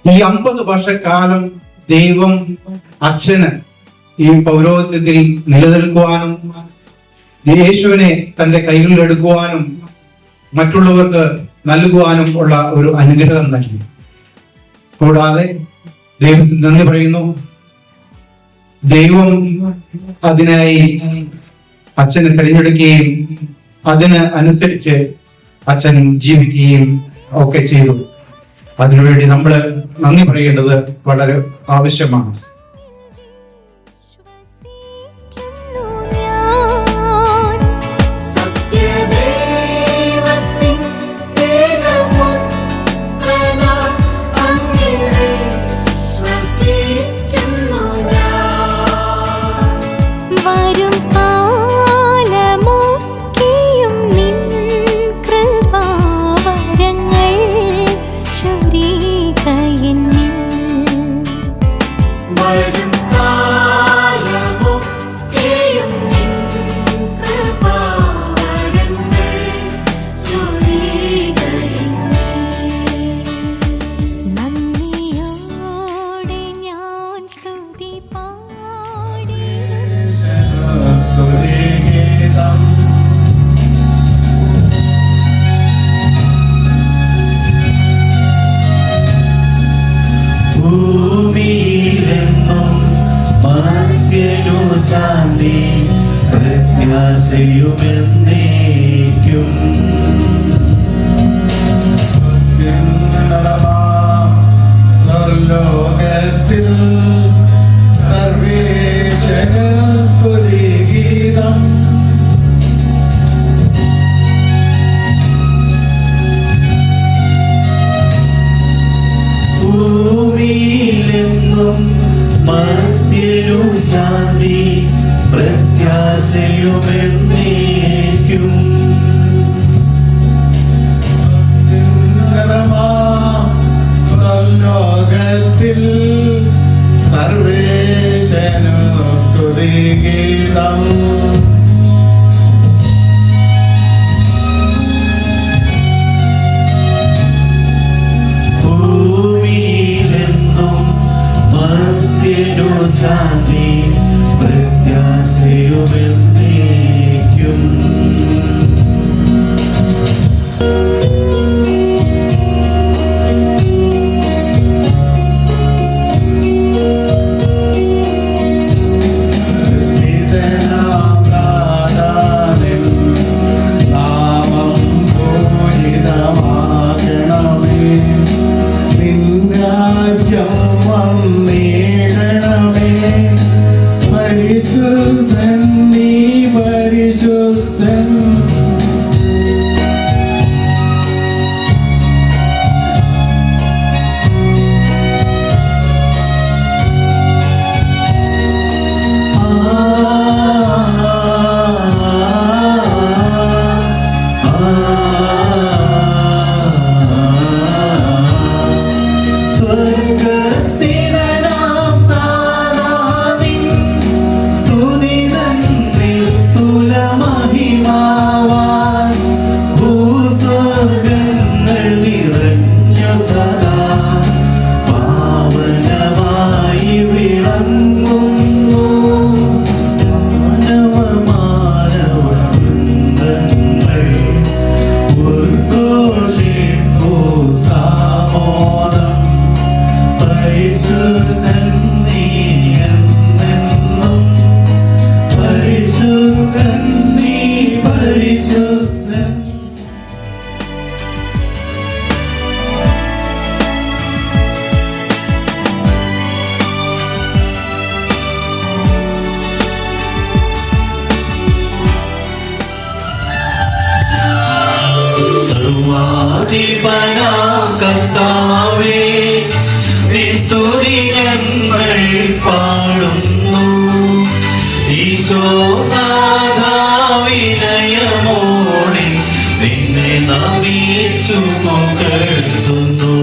ഈ 50 വർഷക്കാലം ദൈവം അച്ഛന് ഈ പൗരോഹിത്യത്തിൽ നിലനിൽക്കുവാനും യേശുവിനെ തന്റെ കൈകളിൽ എടുക്കുവാനും മറ്റുള്ളവർക്ക് നൽകുവാനും ഉള്ള ഒരു അനുഗ്രഹം നൽകി. കൂടാതെ ദൈവത്തിന് നന്ദി പറയുന്നു. ദൈവം അതിനായി അച്ഛനെ തിരഞ്ഞെടുക്കുകയും അതിന് അനുസരിച്ച് അച്ഛൻ ജീവിക്കുകയും ഒക്കെ ചെയ്തു. അതിനുവേണ്ടി നമ്മൾ നന്ദി പറയേണ്ടത് വളരെ ആവശ്യമാണ്. ശാന്തി പ്രത്യാശയുമെന്നേക്കും സ്വർലോകത്തിൽ സർവേശ്വര സ്തുതിഗീതം ഭൂമിയിലെന്നും മർത്യനു ശാന്തി പ്രത്യാശയുമെന്നേക്കും ലോകത്തിൽ സർവേശനു സ്തുതിഗീതം ഭൂമിയിലെന്നും മർത്യനു ശാന്തി പ്രത്യാശയുമെന്നേക്കും ഇതനാ സർവാധിപനാം കർത്താവേ, നിൻ സ്തുതി ഞങ്ങൾ പാടുന്നു. ഈശോനാഥ വിനയമോടെ നിന്നെ നമിച്ചു പുകഴ്ത്തുന്നു.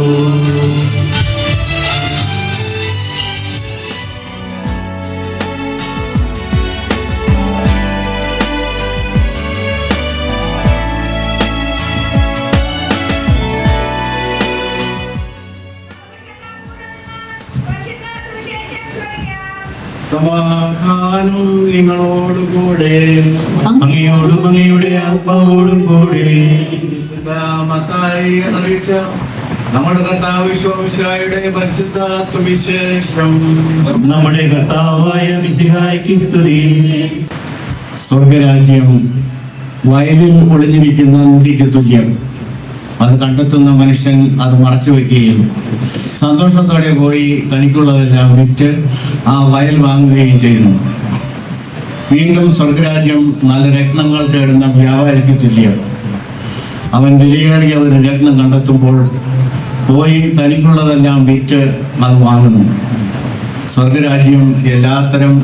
സമാധാനം നിങ്ങളോടുകൂടെ, അങ്ങയോടും അങ്ങയുടെ ആത്മാവോടും കൂടെ. വിശുദ്ധ മത്തായി അറിയിച്ച നമ്മുടെ കർത്താവ് യേശുമിശിഹായുടെ പരിശുദ്ധ സുവിശേഷം. നമ്മുടെ കർത്താവായ മിശിഹായ്ക്ക് സ്തുതി. സ്വർഗരാജ്യം വയലിൽ ഒളിഞ്ഞിരിക്കുന്ന നിധിക്ക് തുല്യം. അത് കണ്ടെത്തുന്ന മനുഷ്യൻ അത് മറച്ചു വെക്കുകയും സന്തോഷത്തോടെ പോയി തനിക്കുള്ളതെല്ലാം വിറ്റ് ആ വയൽ വാങ്ങുകയും ചെയ്യുന്നു. വീണ്ടും സ്വർഗരാജ്യം നല്ല രത്നങ്ങൾ തേടുന്ന വ്യാപാരിക്ക് തുല്യം. അവൻ വിലയേറിയ ഒരു രത്നം കണ്ടെത്തുമ്പോൾ പോയി തനിക്കുള്ളതെല്ലാം വിറ്റ് അത് വാങ്ങുന്നു. സ്വർഗരാജ്യം എല്ലാത്തരം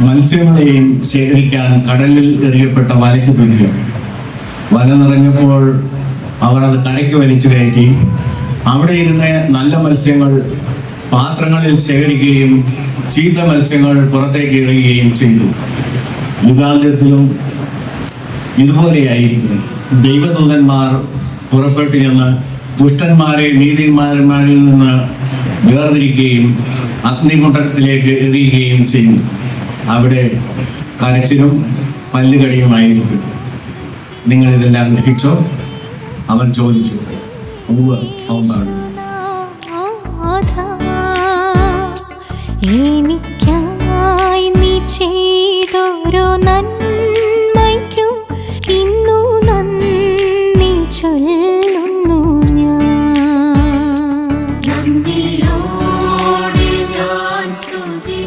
മത്സ്യങ്ങളെയും ശേഖരിക്കാൻ കടലിൽ എറിയപ്പെട്ട വലയ്ക്ക് തുല്യം. വല നിറഞ്ഞപ്പോൾ അവർ അത് കരയ്ക്ക് വലിച്ചു കയറ്റി അവിടെ ഇരുന്ന് നല്ല മത്സ്യങ്ങൾ പാത്രങ്ങളിൽ ശേഖരിക്കുകയും ചീത്ത മത്സ്യങ്ങൾ പുറത്തേക്ക് എറിയുകയും ചെയ്തു. യുഗാന്ത്യത്തിലും ഇതുപോലെയായിരിക്കും. ദൈവദൂതന്മാർ പുറപ്പെട്ടു ചെന്ന് ദുഷ്ടന്മാരെ നീതിമാന്മാരിൽ നിന്ന് വേർതിരിക്കുകയും അഗ്നികുണ്ഡത്തിലേക്ക് എറിയുകയും ചെയ്യും. അവിടെ കരച്ചിലും പല്ലുകടിയുമായിരിക്കും. നിങ്ങൾ ഇതെല്ലാം ഗ്രഹിച്ചോ? അവൻ ചോദിച്ചു. അവൻ പറഞ്ഞു, എനിക്കായി നീ ചെയ്തോരോ നന്മയ്ക്കും ഇന്നു നന്ദി ചൊല്ലുന്നു ഞാൻ. നന്ദിയോടെ ഞാൻ സ്തുതി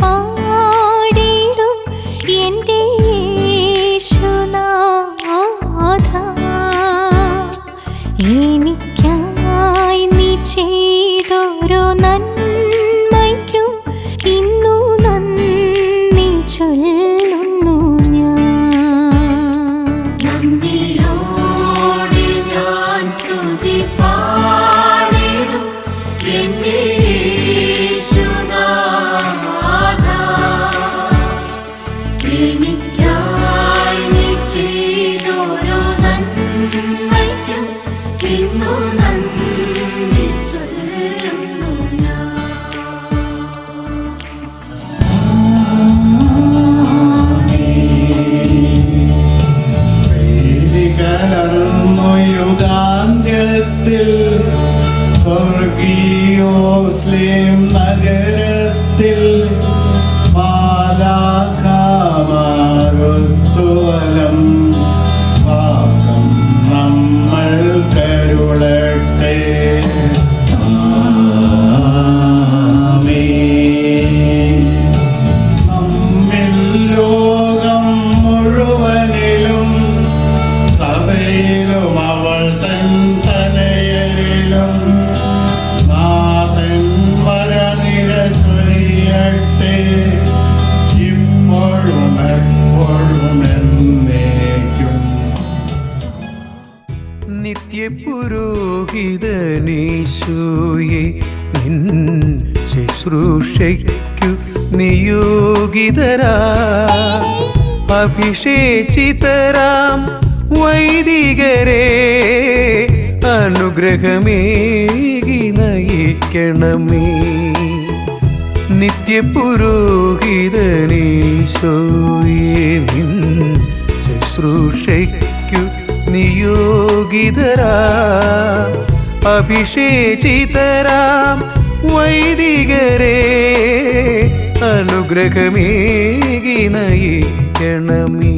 പാടിടും എൻ്റെ യേശുനാഥ. എനിക്കായി നീ ചെയ്തോരോ നന്മയ്ക്കും ഇന്നു നന്ദി ചൊല്ലുന്നു ഞാൻ. നന്ദിയോടെ ഞാൻ സ്തുതി പാടിടും എൻ്റെ യേശുനാഥ. എനിക്കായി നീ ചെയ്തോരോ നന്മയ്ക്കും ഇന്നു നന്ദി ചൊല്ലുന്നു ഞാൻ. കലർന്നു യുഗാന്ത്യത്തിൽ സ്വർഗീയോസ്ലിം നഗരത്തിൽ മാലാഖമാരുത്തുവലം പാകം നമ്മൾ കരുളട്ടെ. ആമേൻ. നമ്മിൽ ലോകം മുഴുവനിലും സഭയിലും അവൾ തൻ തനയരിലും നാഥൻ വരനിര നിത്യപുരോഹിതനീശോയെ നിൻ ശുശ്രൂഷയ്ക്കു നിയോഗിതരാ അഭിഷേചിതരാം വൈദികരെ അനുഗ്രഹമേകി നയിക്കണമേ. നിത്യപുരോഹിതനീശോയെ നിൻ ശുശ്രൂഷയ്ക്കു നിയോഗിതരാ അഭിഷേചിതരാം വൈദികരെ അനുഗ്രഹമേകി നയിക്കണമേ.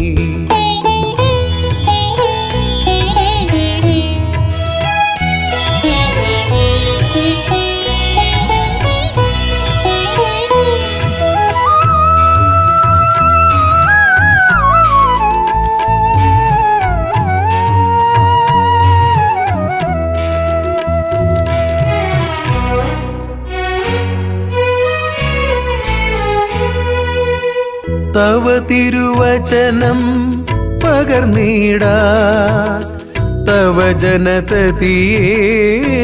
തവ തിരുവചനം പകർന്നിടാൻ തവ ജനതതിയെ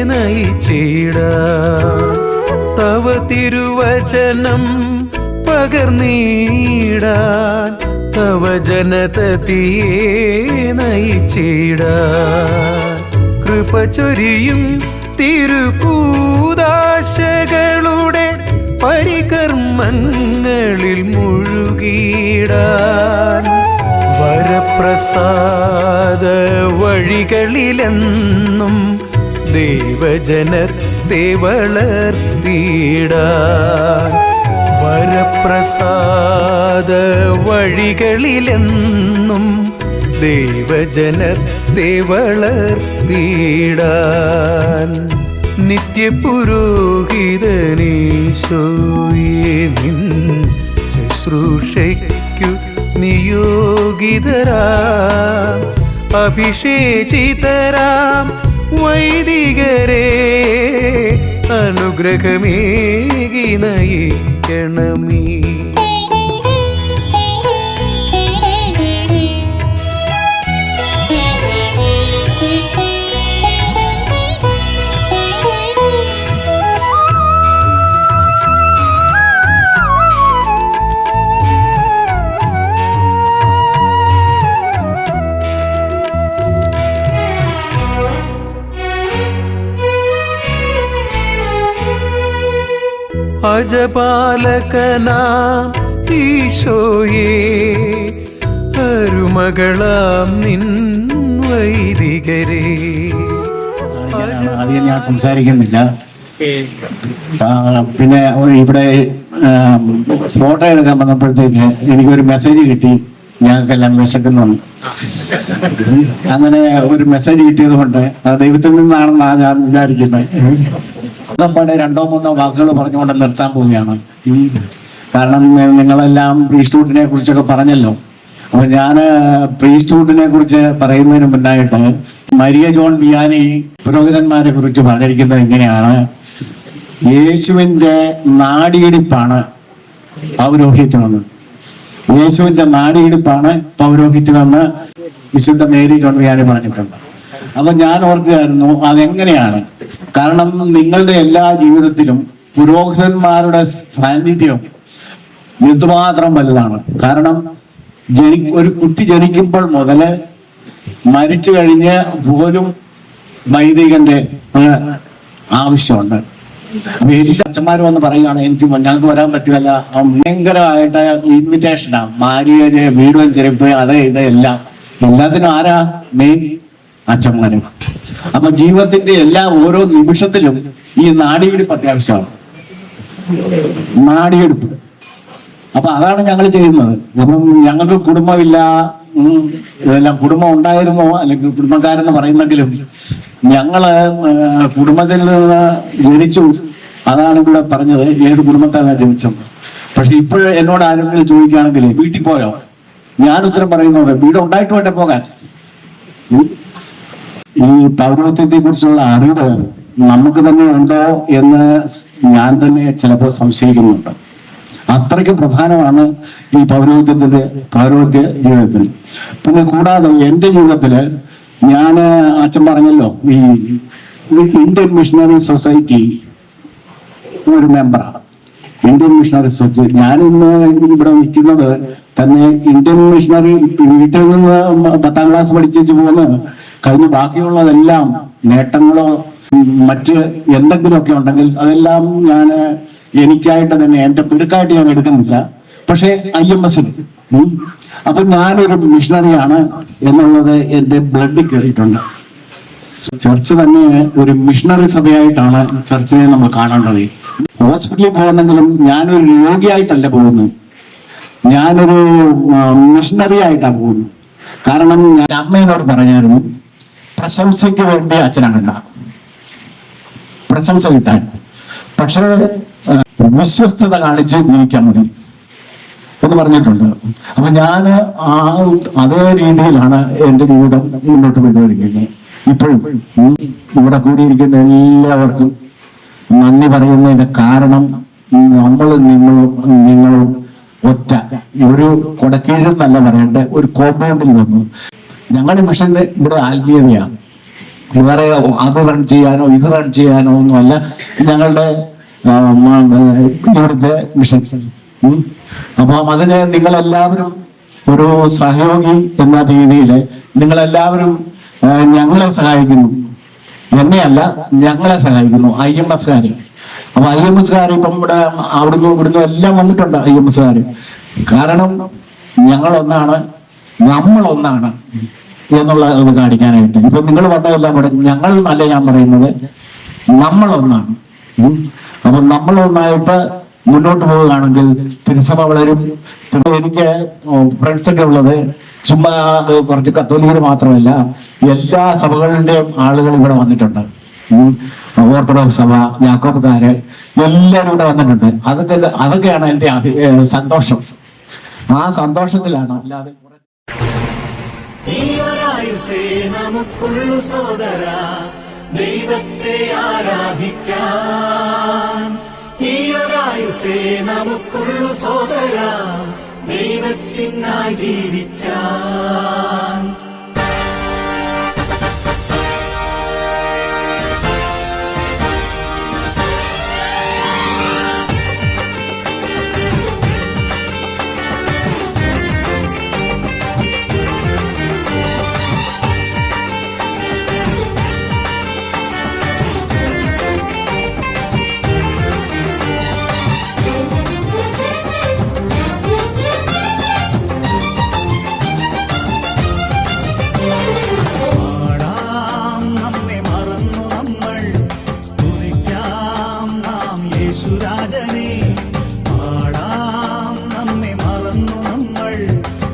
നയിച്ചിടാൻ. തവ തിരുവചനം പകർന്നിടാൻ തവ ജനതതിയെ നയിച്ചിടാൻ. കൃപ ചൊരിയും തിരുകൂദാശകളുടെ പരികർമ്മങ്ങളിൽ മുഴുകിടാൻ. വരപ്രസാദ വഴികളിലെന്നും ദേവജനത്തെ വളർത്തിടാൻ. വരപ്രസാദ വഴികളിലെന്നും ദേവജനത്തെ വളർത്തിടാൻ. നിത്യപുരോഹിതനീശോയെ നിൻ ശുശ്രൂഷയ്ക്കു നിയോഗിതരാ അഭിഷേചിതരാം വൈദികരെ അനുഗ്രഹമേകി നയിക്കണമേ. അജപാലകനാം ഈശോയെ അരുമകളാം നിൻ വൈദികരെ. അധികം ഞാൻ സംസാരിക്കുന്നില്ല. പിന്നെ ഇവിടെ ഫോട്ടോ എടുക്കാൻ വന്നപ്പോഴത്തേക്ക് എനിക്കൊരു മെസ്സേജ് കിട്ടി, ഞങ്ങൾക്കെല്ലാം വിശക്കുന്നുണ്ട്. അങ്ങനെ ഒരു മെസ്സേജ് കിട്ടിയത് കൊണ്ട് അത് ദൈവത്തിൽ നിന്നാണെന്നാണ് ഞാൻ വിചാരിക്കുന്നത്. പാടെ 2-3 വാക്കുകൾ പറഞ്ഞുകൊണ്ട് നിർത്താൻ പോവുകയാണ്. കാരണം നിങ്ങളെല്ലാം പ്രീസ്റ്റ്ഹുഡിനെ കുറിച്ചൊക്കെ പറഞ്ഞല്ലോ. അപ്പൊ ഞാൻ പ്രീസ്റ്റ്ഹുഡിനെ കുറിച്ച് പറയുന്നതിന് മുന്നായിട്ട് മരിയ ജോൺ വിയാനി പുരോഹിതന്മാരെ കുറിച്ച് പറഞ്ഞിരിക്കുന്നത് ഇങ്ങനെയാണ്: യേശുവിന്റെ നാടിയിടിപ്പാണ് പൗരോഹിത്യമെന്ന്. യേശുവിന്റെ നാടിയിടിപ്പാണ് പൗരോഹിത്യമെന്ന് വിശുദ്ധ മേരി ജോൺ വിയാനി പറഞ്ഞിട്ടുണ്ട്. അപ്പൊ ഞാൻ ഓർക്കുകയായിരുന്നു അതെങ്ങനെയാണ്. കാരണം നിങ്ങളുടെ എല്ലാ ജീവിതത്തിലും പുരോഹിതന്മാരുടെ സാന്നിധ്യം എന്തുമാത്രം വലുതാണ്. കാരണം ഒരു കുട്ടി ജനിക്കുമ്പോൾ മുതല് മരിച്ചു കഴിഞ്ഞ് പോലും വൈദികന്റെ ആവശ്യമുണ്ട്. അപ്പൊ എല്ലാ അച്ഛന്മാരും വന്ന് പറയുകയാണ് ഞങ്ങൾക്ക് വരാൻ പറ്റുമല്ല, ഭയങ്കരമായിട്ട് ഇൻവിറ്റേഷനാ, മാര്യേജ്, വീട് വെഞ്ചരിപ്പ്, അത് ഇത് എല്ലാത്തിനും ആരാ മെയിൻ? അച്ഛന്മാരും. അപ്പൊ ജീവിതത്തിന്റെ ഓരോ നിമിഷത്തിലും ഈ നാടിയെടുപ്പ് അത്യാവശ്യമാണ്. നാടിയെടുപ്പ്. അപ്പൊ അതാണ് ഞങ്ങൾ ചെയ്യുന്നത്. അപ്പം ഞങ്ങൾക്ക് കുടുംബമില്ല, ഇതെല്ലാം കുടുംബം ഉണ്ടായിരുന്നോ അല്ലെങ്കിൽ കുടുംബക്കാരെന്ന് പറയുന്നെങ്കിലും ഞങ്ങള് കുടുംബത്തിൽ നിന്ന് ജനിച്ചു. അതാണ് ഇവിടെ പറഞ്ഞത്, ഏത് കുടുംബത്താണ് ജനിച്ചത്. പക്ഷെ ഇപ്പോഴും എന്നോട് ആരെങ്കിലും ചോദിക്കുകയാണെങ്കിൽ വീട്ടിൽ പോയോ, ഞാൻ ഉത്തരം പറയുന്നത് വീട് ഉണ്ടായിട്ട് വേണ്ടേ പോകാൻ. ഈ പൗരോഹിത്യത്തെ കുറിച്ചുള്ള അറിവ് നമുക്ക് തന്നെ ഉണ്ടോ എന്ന് ഞാൻ തന്നെ ചിലപ്പോൾ സംശയിക്കുന്നുണ്ട്. അത്രയ്ക്ക് പ്രധാനമാണ് ഈ പൗരോഹിത്യ ജീവിതത്തിൽ. പിന്നെ കൂടാതെ എൻ്റെ ജീവിതത്തില് ഞാൻ അച്ഛൻ പറഞ്ഞല്ലോ ഈ ഇന്ത്യൻ മിഷണറി സൊസൈറ്റി ഒരു മെമ്പറാണ്. ഇന്ത്യൻ മിഷണറി സൊസൈറ്റി ഞാനിന്ന് ഇവിടെ നിൽക്കുന്നത് തന്നെ ഇന്ത്യൻ മിഷണറി വീട്ടിൽ നിന്ന് 10ാം ക്ലാസ് പഠിച്ചു പോന്ന് കഴിഞ്ഞ് ബാക്കിയുള്ളതെല്ലാം നേട്ടങ്ങളോ മറ്റ് എന്തെങ്കിലുമൊക്കെ ഉണ്ടെങ്കിൽ അതെല്ലാം ഞാൻ എനിക്കായിട്ട് തന്നെ എൻ്റെ മിടുക്കായിട്ട് ഞാൻ എടുക്കുന്നില്ല. പക്ഷേ IMS അപ്പൊ ഞാനൊരു മിഷണറിയാണ് എന്നുള്ളത് എൻ്റെ ബ്ലഡിൽ കയറിയിട്ടുണ്ട്. ചർച്ച് തന്നെ ഒരു മിഷണറി സഭയായിട്ടാണ് ചർച്ചിനെ നമ്മൾ കാണേണ്ടത്. ഹോസ്പിറ്റലിൽ പോകുന്നെങ്കിലും ഞാനൊരു രോഗിയായിട്ടല്ല പോകുന്നത്, ഞാനൊരു മിഷണറി ആയിട്ടാണ് പോകുന്നത്. കാരണം ഞാൻ അമ്മയോട് പറഞ്ഞായിരുന്നു, പ്രശംസയ്ക്ക് വേണ്ടി അച്ഛനാണ് പ്രശംസ കിട്ടാൻ, പക്ഷേ വിശ്വസ്തത കാണിച്ച് ജീവിക്കാൻ മതി എന്ന് പറഞ്ഞിട്ടുണ്ട്. അപ്പൊ ഞാൻ അതേ രീതിയിലാണ് എൻ്റെ ജീവിതം മുന്നോട്ട് പോയിക്കൊണ്ടിരിക്കുന്നത്. ഇപ്പോഴും ഇവിടെ കൂടിയിരിക്കുന്ന എല്ലാവർക്കും നന്ദി പറയുന്നതിന്റെ കാരണം നിങ്ങളും ഒറ്റ ഒരു കൊടക്കീഴിൽ എന്നല്ല പറയേണ്ട ഒരു കോമ്പൗണ്ടിൽ വന്നു. ഞങ്ങളുടെ മിഷൻ ഇവിടെ ആത്മീയതയാണ്, വേറെ അത് റൺ ചെയ്യാനോ ഇത് റൺ ചെയ്യാനോ ഒന്നുമല്ല ഞങ്ങളുടെ ഇവിടുത്തെ മിഷൻ. അപ്പം അതിന് നിങ്ങളെല്ലാവരും ഒരു സഹയോഗി എന്ന രീതിയിൽ നിങ്ങളെല്ലാവരും ഞങ്ങളെ സഹായിക്കുന്നു. എന്നെയല്ല, ഞങ്ങളെ സഹായിക്കുന്നു IMS-കാർ. അപ്പൊ IMS-കാർ ഇപ്പം ഇവിടെ അവിടുന്ന് ഇവിടുന്ന് എല്ലാം വന്നിട്ടുണ്ട് IMS-കാർ. കാരണം ഞങ്ങളൊന്നാണ്, നമ്മളൊന്നാണ് എന്നുള്ള ഇത് കാണിക്കാനായിട്ട്. ഇപ്പൊ നിങ്ങൾ വന്നതെല്ലാം കൂടെ ഞങ്ങൾ എന്നല്ല ഞാൻ പറയുന്നത്, നമ്മളൊന്നാണ്. അപ്പൊ നമ്മളൊന്നായിട്ട് മുന്നോട്ട് പോവുകയാണെങ്കിൽ തിരുസഭ വളരും. എനിക്ക് ഫ്രണ്ട്സൊക്കെ ഉള്ളത് ചുമ്മാ കുറച്ച് കത്തോലിക്കർ മാത്രമല്ല, എല്ലാ സഭകളുടെയും ആളുകൾ ഇവിടെ വന്നിട്ടുണ്ട്. ഓർത്തഡോക്സ് സഭ, യാക്കോബുകാര് എല്ലാവരും ഇവിടെ വന്നിട്ടുണ്ട്. അതൊക്കെയാണ് എൻ്റെ സന്തോഷം. ആ സന്തോഷത്തിലാണ്. അല്ലാതെ നമുക്കുള്ളു സോദര ദൈവത്തെ ആരാധിക്കാൻ, ഈയൊരായുസേ നമുക്കുള്ളു സോദര ദൈവത്തിനായി ജീവിക്കാൻ. യേശുരാജനെ പാടാം, നമ്മെ മറന്നു നമ്മൾ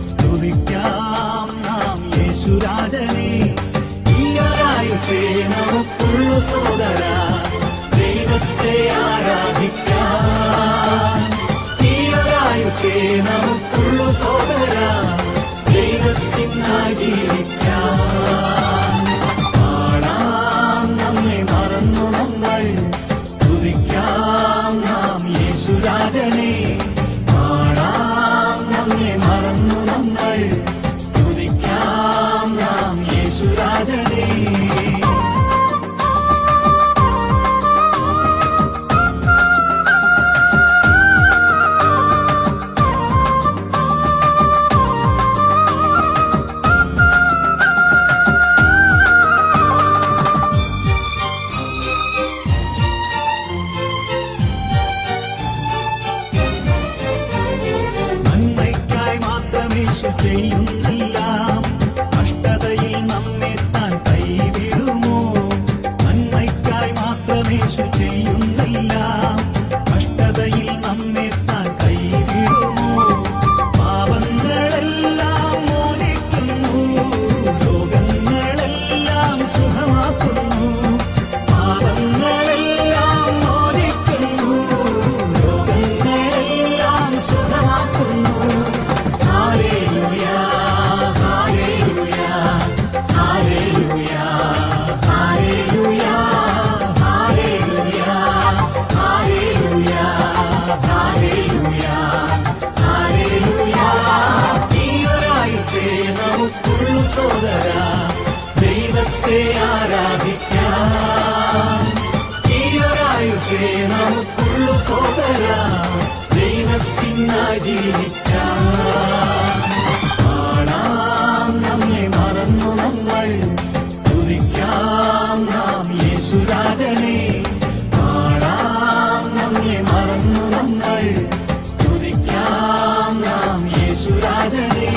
സ്തുതിക്കാം നാം യേശുരാജനെ. ഈയൊരായുസേ നമുക്കുള്ളു സോദര ദൈവത്തെ ആരാധിക്കാൻ, ഈയൊരായുസേ നമുക്കുള്ളു സോദര ദൈവത്തിനായി ജീവിക്കാൻ. പാടാം, നമ്മെ മറന്നു നമ്മൾ സ്തുതിക്കാം നാം യേശുരാജനെ. പാടാം, നമ്മെ മറന്നു നമ്മൾ സ്തുതിക്കാം നാം യേശുരാജനെ. ജീവിക്കാം. പാടാം നമ്മെ മറന്നു നമ്മൾ, സ്തുതിക്കാം നാം യേശുരാജനെ. പാടാം നമ്മെ മറന്നു നമ്മൾ, സ്തുതിക്കാം നാം യേശുരാജനെ.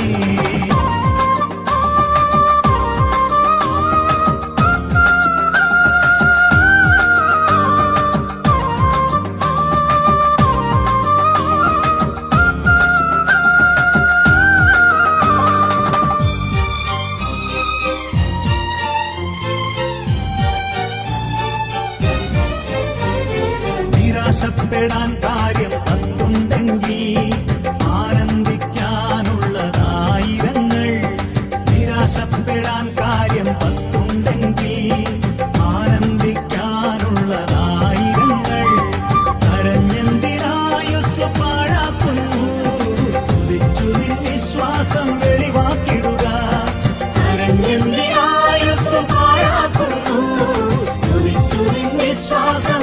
നിരാശപ്പെടാൻ കാര്യം പത്തുണ്ടെങ്കിൽ ആനന്ദിക്കാനുള്ളതായിരങ്ങൾ. നിരാശപ്പെടാൻ കാര്യം പത്തുണ്ടെങ്കിൽ ആനന്ദിക്കാനുള്ളതായിരങ്ങൾ. കരഞ്ഞെന്തിനായുസ് പാഴാക്കുന്നു, സ്തുതിച്ചു നിൻ വിശ്വാസം വെളിവാക്കിടുക. കരഞ്ഞെന്തിനായുസ് പാഴാക്കുന്നു, സ്തുതിച്ചു നിൻ വിശ്വാസം